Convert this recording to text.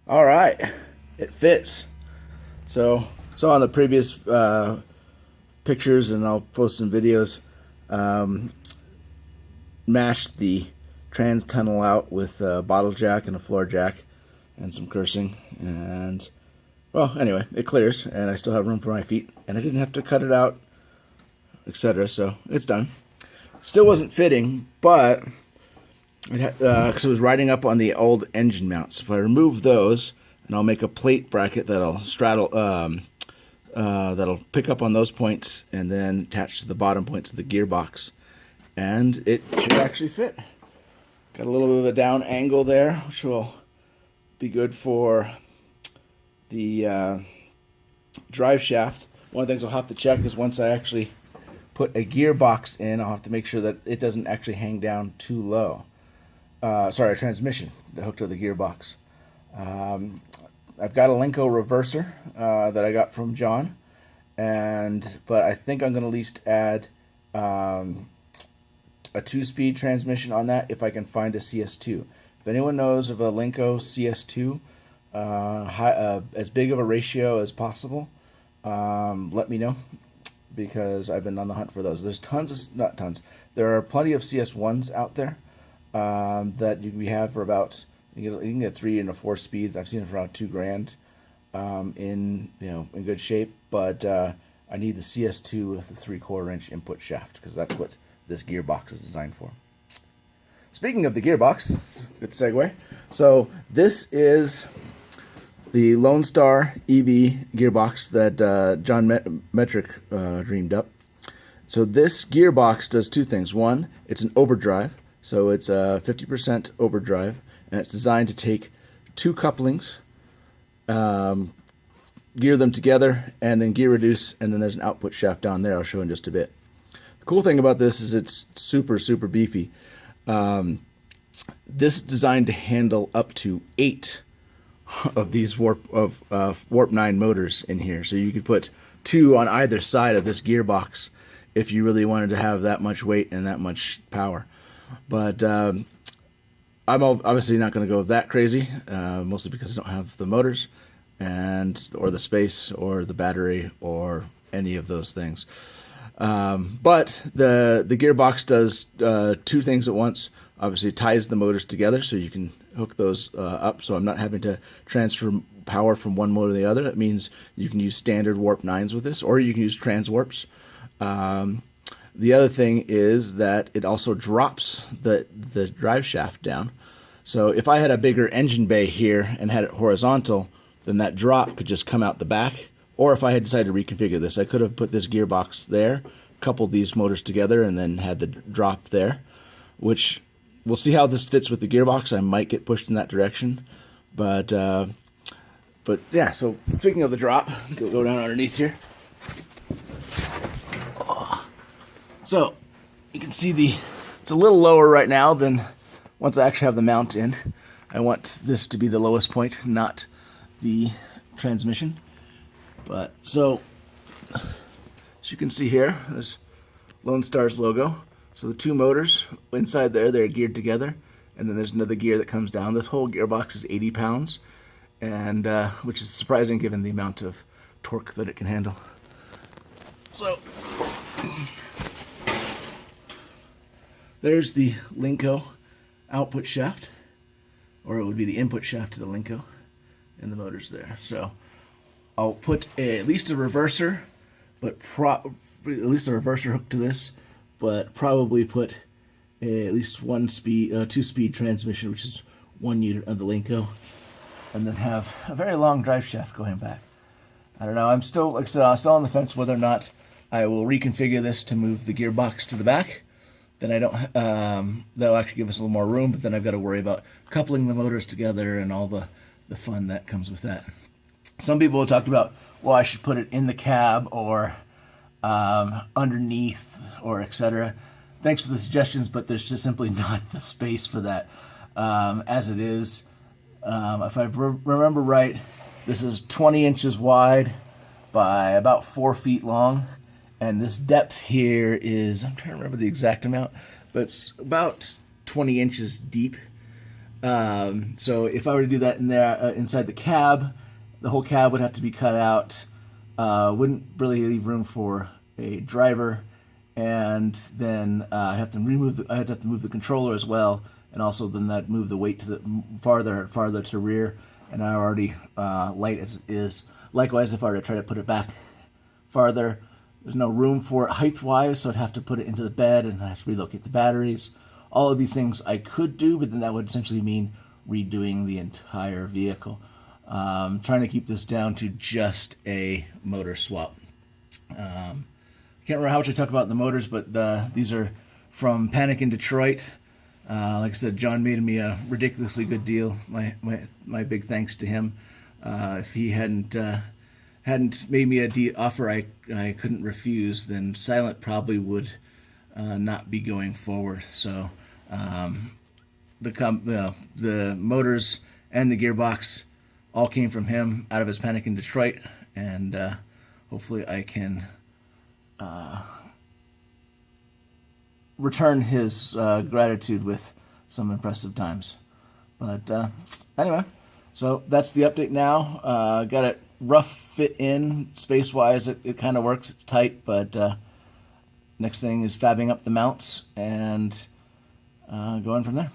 All right, it fits. So on the previous pictures, and I'll post some videos. Um, Mashed the trans tunnel out with a bottle jack and a floor jack, and some cursing. And well, anyway, it clears, and I still have room for my feet, and I didn't have to cut it out, etc. So it's done. Still wasn't fitting, but because it was riding up on the old engine mounts. If I remove those, and I'll make a plate bracket that'll straddle, that'll pick up on those points, and then attach to the bottom points of the gearbox, and it should actually fit. Got a little bit of a down angle there, which will be good for the drive shaft. One of the things I'll have to check is once I actually put a gearbox in, I'll have to make sure that it doesn't actually hang down too low. Sorry, a transmission hooked to the gearbox. I've got a Lenco reverser that I got from John, but I think I'm going to at least add a 2-speed transmission on that if I can find a CS2. If anyone knows of a Lenco CS2, as big of a ratio as possible, let me know, because I've been on the hunt for those. There's not tons. There are plenty of CS1s out there that we have for about, you can get 3 and a 4 speeds. I've seen it for around $2,000 in good shape, but I need the CS2 with the 3/4 inch input shaft, because that's what this gearbox is designed for. Speaking of the gearbox, good segue. So this is the Lone Star EV gearbox that John Metric dreamed up. So this gearbox does two things. One, it's an overdrive, so it's a 50% overdrive, and it's designed to take two couplings, gear them together, and then gear reduce, and then there's an output shaft down there I'll show in just a bit. The cool thing about this is it's super beefy. This is designed to handle up to 8 of these Warp 9 motors in here, so you could put 2 on either side of this gearbox if you really wanted to have that much weight and that much power. But I'm obviously not going to go that crazy, mostly because I don't have the motors or the space or the battery or any of those things. But the gearbox does 2 things at once. Obviously, it ties the motors together, so you can hook those up. So I'm not having to transfer power from one motor to the other. That means you can use standard Warp 9s with this, or you can use trans warps. The other thing is that it also drops the drive shaft down. So if I had a bigger engine bay here and had it horizontal, then that drop could just come out the back. Or if I had decided to reconfigure this, I could have put this gearbox there, coupled these motors together, and then had the drop there, which we'll see how this fits with the gearbox. I might get pushed in that direction. But yeah, so speaking of the drop, go down underneath here. So you can see it's a little lower right now than once I actually have the mount in. I want this to be the lowest point, not the transmission. But so as you can see here, there's Lone Star's logo. So the 2 motors inside there, they're geared together, and then there's another gear that comes down. This whole gearbox is 80 pounds, and which is surprising given the amount of torque that it can handle. So there's the Lenco output shaft, or it would be the input shaft to the Lenco, and the motor's there. So I'll put at least a reverser, but at least a reverser hooked to this, but probably put at least 2-speed transmission, which is 1 unit of the Lenco, and then have a very long drive shaft going back. I don't know. I'm still, like I said, I'm still on the fence whether or not I will reconfigure this to move the gearbox to the back. Then I don't. That'll actually give us a little more room, but then I've got to worry about coupling the motors together and all the fun that comes with that. Some people have talked about, well, I should put it in the cab or underneath or etc. Thanks for the suggestions, but there's just simply not the space for that as it is. If I remember right, this is 20 inches wide by about 4 feet long, and this depth here is, I'm trying to remember the exact amount, but it's about 20 inches deep. So if I were to do that in there inside the cab, the whole cab would have to be cut out. Wouldn't really leave room for a driver, and then I'd have to I'd have to move the controller as well, and also then that move the weight to the farther to rear. And I already light as it is. Likewise, if I were to try to put it back farther, there's no room for it height-wise, so I'd have to put it into the bed and I'd have to relocate the batteries. All of these things I could do, but then that would essentially mean redoing the entire vehicle. Trying to keep this down to just a motor swap. Can't remember how much I talked about the motors, but these are from Panic in Detroit. Like I said, John made me a ridiculously good deal. My big thanks to him. If he hadn't made me a offer I couldn't refuse, then Silent probably would not be going forward. So the motors and the gearbox all came from him out of his Panic in Detroit, and hopefully I can return his gratitude with some impressive times. But anyway, so that's the update now. Got it rough fit in space-wise. It kind of works. It's tight, but next thing is fabbing up the mounts and going from there.